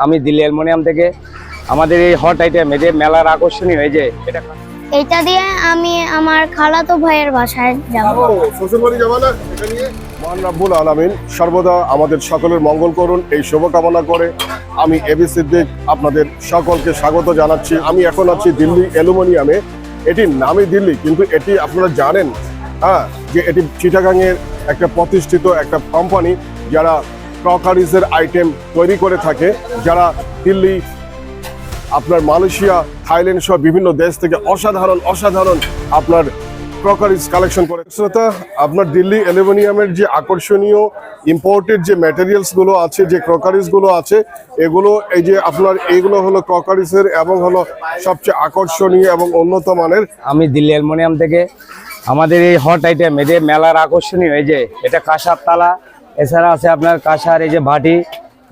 আমি দিল্লি অ্যালুমিনিয়াম থেকে। আমাদের এই হট আইটেম এদের মেলার আকর্ষণীয় এই যে এটা দিয়ে আমি আমার খালাতো ভাইয়ের বাসায় যাব। শ্বশুরবাড়ি যাবা না? এটা নিয়ে মহান রাব্বুল আলামিন সর্বদা আমাদের সকলের মঙ্গল করুন এই শুভকামনা করে আমি এবি সিদ্দিক আপনাদের সকলকে স্বাগত জানাচ্ছি। আমি এখন আছি দিল্লি অ্যালুমিনিয়ামে। এটি নামই দিল্লি, কিন্তু এটি আপনারা জানেন যে এটি চিটাগাংয়ের একটা প্রতিষ্ঠিত একটা কোম্পানি যারা ক্রকারিজের আইটেম তৈরি করে থাকে, যারা দিল্লি, আপনার মালয়েশিয়া, থাইল্যান্ড সহ বিভিন্ন দেশ থেকে অসাধারণ আপনার ক্রকারিজ কালেকশন করে। শ্রোতা, আপনার দিল্লি অ্যালুমিনিয়ামের যে আকর্ষণীয় ইম্পোর্টেড যে ম্যাটেরিয়ালসগুলো আছে, যে ক্রকারিজগুলো আছে, এগুলো এই যে আপনার এইগুলো হলো ক্রকারিজের এবং হলো সবচেয়ে আকর্ষণীয় এবং উন্নত মানের। আমি দিল্লি অ্যালুমিনিয়াম থেকে। আমাদের এই হট আইটেম এদের মেলার আকর্ষণীয় এই যে এটা কাঁসার তালা, এছাড়া আছে আপনার কাঁসার এই যে বাটি,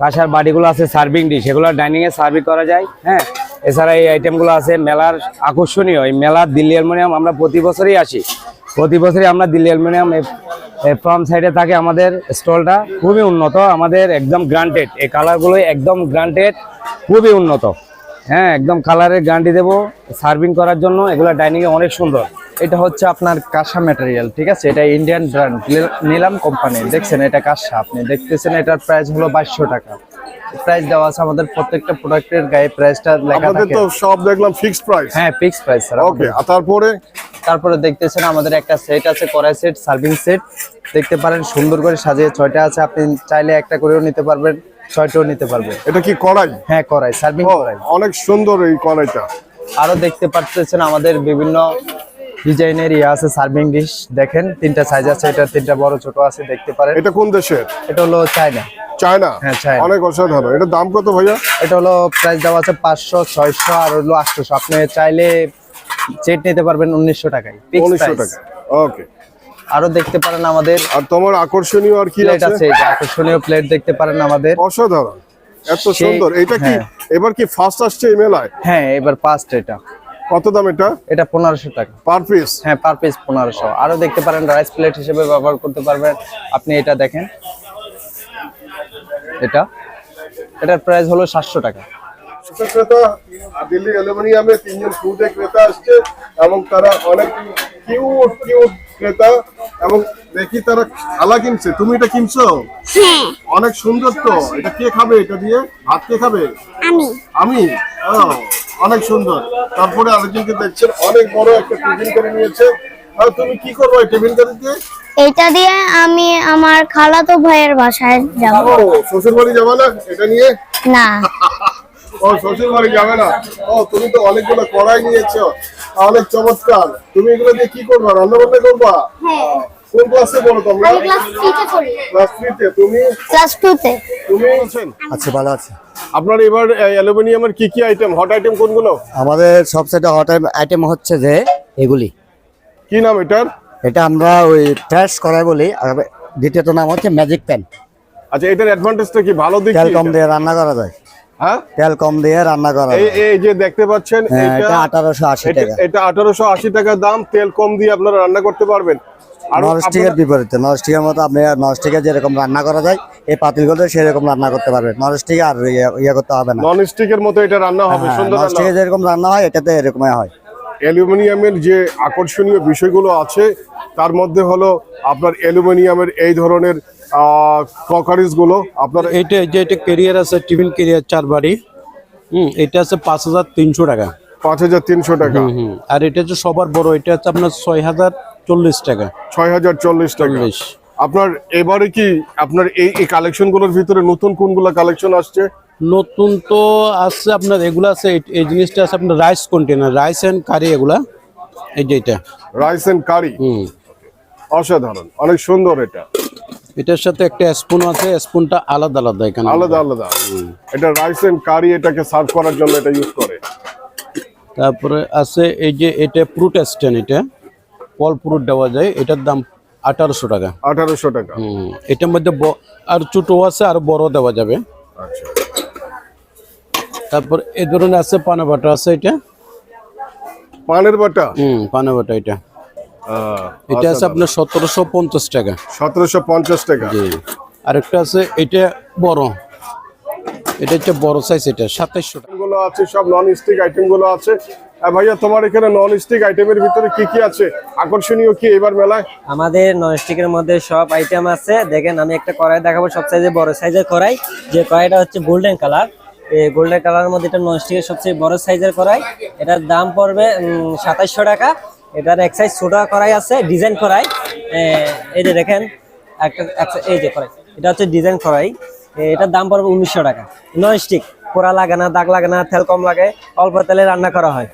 কাঁসার বাটিগুলো আছে সার্ভিং ডিশ, এগুলো ডাইনিংয়ে সার্ভিং করা যায়। হ্যাঁ, এছাড়া এই আইটেমগুলো আছে মেলার আকর্ষণীয়। এই মেলার দিল্লি অ্যালুমিনিয়াম আমরা প্রতি বছরই আসি, প্রতি বছরই আমরা দিল্লি অ্যালুমিনিয়াম ফ্রন্ট সাইডে থাকে আমাদের স্টলটা, খুবই উন্নত, আমাদের একদম গ্রান্টেড। এই কালারগুলো একদম গ্রান্টেড, খুবই উন্নত। হ্যাঁ, একদম কালারের গ্যারান্টি দেবো সার্ভিং করার জন্য। এগুলো ডাইনিংয়ে অনেক সুন্দর। এটা হচ্ছে আপনার কাঁসা ম্যাটেরিয়াল, ঠিক আছে? এটা ইন্ডিয়ান ব্র্যান্ড নিলাম কোম্পানি। দেখছেন এটা কাঁসা, আপনি দেখতেছেন। এটার প্রাইস হলো 2200 টাকা। প্রাইস দেওয়া আছে আমাদের প্রত্যেকটা প্রোডাক্টের গায়ে, প্রাইসটা লেখা আপনাদের থাকে। তো সব দেখলাম ফিক্সড প্রাইস। হ্যাঁ, ফিক্সড প্রাইস স্যার। ওকে, আর তারপরে দেখতেছেন আমাদের একটা সেট আছে, কড়াই সেট, সার্ভিং সেট দেখতে পারেন, সুন্দর করে সাজিয়ে 6টা আছে। আপনি চাইলে একটা করেও নিতে পারবেন, 6টাও নিতে পারবেন। এটা কি কড়াই? হ্যাঁ, কড়াই, সার্ভিং কড়াই। অনেক সুন্দর এই কড়াইটা। আরো দেখতে পাচ্ছেন আমাদের বিভিন্ন ডিজাইনের আছে সার্ভিং ডিশ। দেখেন 3টা সাইজ আছে, এটা 3টা বড় ছোট আছে, দেখতে পারেন। এটা কোন দেশের? এটা হলো চায়না। চায়না? হ্যাঁ, চায়না। অনেক অসাধারণ। এটার দাম কত ভাইয়া? এটা হলো প্রাইস দেওয়া আছে 500, 600 আর হলো 800। আপনি চাইলে সেট নিতে পারবেন 1900 টাকায়। 1900 টাকা। ওকে। আরো দেখতে পারেন আমাদের আর তোমার আকর্ষণীয় আর কি প্লেট আছে? আছে, এই যে আকর্ষণীয় প্লেট দেখতে পারেন আমাদের। অসাধারণ, এত সুন্দর। এটা কি এবার কি ফার্স্ট আসছে এই মেলায়? হ্যাঁ, এবার ফার্স্ট। এটা কত দাম এটা? এটা 1500 টাকা পার পিস? হ্যাঁ, পার পিস 1500। আরো দেখতে পারেন রাইস প্লেট হিসেবে ব্যবহার করতে পারবেন আপনি। এটা দেখেন, এটার প্রাইস হলো 700 টাকা। দিল্লি অ্যালুমিনিয়ামে 3জন ফুডে ক্রেতা আসছে এবং তারা অনেক কিউট ক্রেতা, এবং দেখি তারা থালা কিনছে। তুমি এটা কিনছো? হ্যাঁ। অনেক সুন্দর তো। এটা কে খাবে? এটা দিয়ে ভাত কে খাবে? আমি। অনেক সুন্দর। তারপরে আরেকজনকে দেখছেন অনেক বড় একটা টিফিন করে নিয়েছে। তুমি কি করবে টিফিন করে দিয়ে? এটা দিয়ে আমি আমার খালাতো ভাইয়ের বাসায় যাব। শ্বশুরবাড়ি যাবা না? এটা নিয়ে না। ও, শ্বশুরবাড়ি যাবে না? ও, তুমি তো অনেকগুলো কড়াই নিয়েছো, অনেক চমৎকার। তুমি এগুলো দিয়ে কি করবা? রান্না বান্না করবা? হ্যাঁ। কোন ক্লাসে পড়ো তোমরা? আমি ক্লাস 3 তে পড়ি। ক্লাস 3 তে। তুমি ক্লাস 2 তে। তুমি আছেন? আচ্ছা, ভালো আছে। আপনার এবার অ্যালুমিনিয়ামের কি আইটেম, হট আইটেম কোনগুলো? আমাদের সবচেয়ে হট আইটেম হচ্ছে যে এগুলি। কি নাম এটার? এটা আমরা ওই ট্র্যাশ করাই বলি, আর দ্বিতীয়ত নাম হচ্ছে ম্যাজিক প্যান। আচ্ছা, এটার অ্যাডভান্টেজটা কি? ভালো দিক তেল কি কম এটা? দিয়ে রান্না করা যায়। হ্যাঁ, তেল কম দিয়ে রান্না করা এই যায়। এই যে দেখতে পাচ্ছেন, হ্যাঁ, এটা 1880 টাকা। এটা 1880 টাকা দাম। তেল কম দিয়ে আপনারা রান্না করতে পারবেন। আর ননস্টিকের বিপরীতে, ননস্টিকের মতো আপনি ননস্টিকে যেরকম রান্না করা যায় এই পাতিলগুলো সেরকম রান্না করতে পারবেন। ননস্টিকে আর ইয়ে করতে হবে না। নন স্টিকের মতো এটা রান্না হবে, সুন্দর রান্না ননস্টিকে যেরকম রান্না হয় এটাতে এরকমই হয়। অ্যালুমিনিয়ামের যে আকর্ষণীয় বিষয়গুলো আছে তার মধ্যে হলো আপনার অ্যালুমিনিয়ামের এই ধরনের ক্রকারিজ গুলো। আপনার এটা ক্যারিয়ার আছে, টিফিন ক্যারিয়ার 4 বাড়ি। এটা আছে 5300 টাকা। 5300 টাকা। আর এটা হচ্ছে সবার বড়, এটা হচ্ছে আপনার 6040 টাকা। 6040 টাকা। আপনার এবারে কি আপনার এই কালেকশন গুলোর ভিতরে নতুন কোনগুলো কালেকশন আসছে? নতুন তো আছে আপনার এগুলা আছে, এই জিনিসটা আছে আপনার রাইস কন্টেনার, রাইস এন্ড কারি। এগুলা এই যে এটা রাইস এন্ড কারি। অসাধারণ, অনেক সুন্দর। এটার সাথে একটা স্পুন আছে, স্পুনটা আলাদা এখানে আলাদা। এটা রাইস এন্ড কারি এটাকে সার্ভ করার জন্য এটা ইউজ করে। তারপরে আছে এই যে এটা ফ্রুট স্ট্যান্ড, এটা ফল ফ্রুট দেওয়া যায়। এটার দাম 1800 টাকা। 1800 টাকা। এটার মধ্যে আর ছোট আছে আর বড় দেওয়া যাবে। আচ্ছা। তারপর এই ধরনের আছে পানা বাটা আছে, এটা পানের বাটা। পানা বাটা এটা আছে আপনার 1750 টাকা। 1750 টাকা। জি। আরেকটা আছে এটা বড়, এটা হচ্ছে বড় সাইজ, এটা 2700 টাকা। গুলো আছে সব নন স্টিক আইটেম গুলো আছে। ভাইয়া তোমার এখানে নন স্টিক আইটেমের ভিতরে কি কি আছে আকর্ষণীয় কি এবার মেলায়? আমাদের ননস্টিকের মধ্যে সব আইটেম আছে। দেখেন আমি একটা কড়াই দেখাবো, সব সাইজে বড় সাইজের কড়াই। যে কড়াইটা হচ্ছে গোল্ডেন কালার, এই গোল্ডেন কালারের মধ্যে এটা ননস্টিকের সবচেয়ে বড় সাইজের কড়াই। এটার দাম পড়বে 2700 টাকা। এটার এক সাইজ ছোট কড়াই আছে, ডিজাইন কড়াই। এই যে দেখেন এই যে কড়াই, এটা হচ্ছে ডিজাইন কড়াই। এটার দাম পড়বে 1900 টাকা। ননস্টিক, পোড়া লাগে না, দাগ লাগে না, তেল কম লাগে, অল্প তেলে রান্না করা হয়।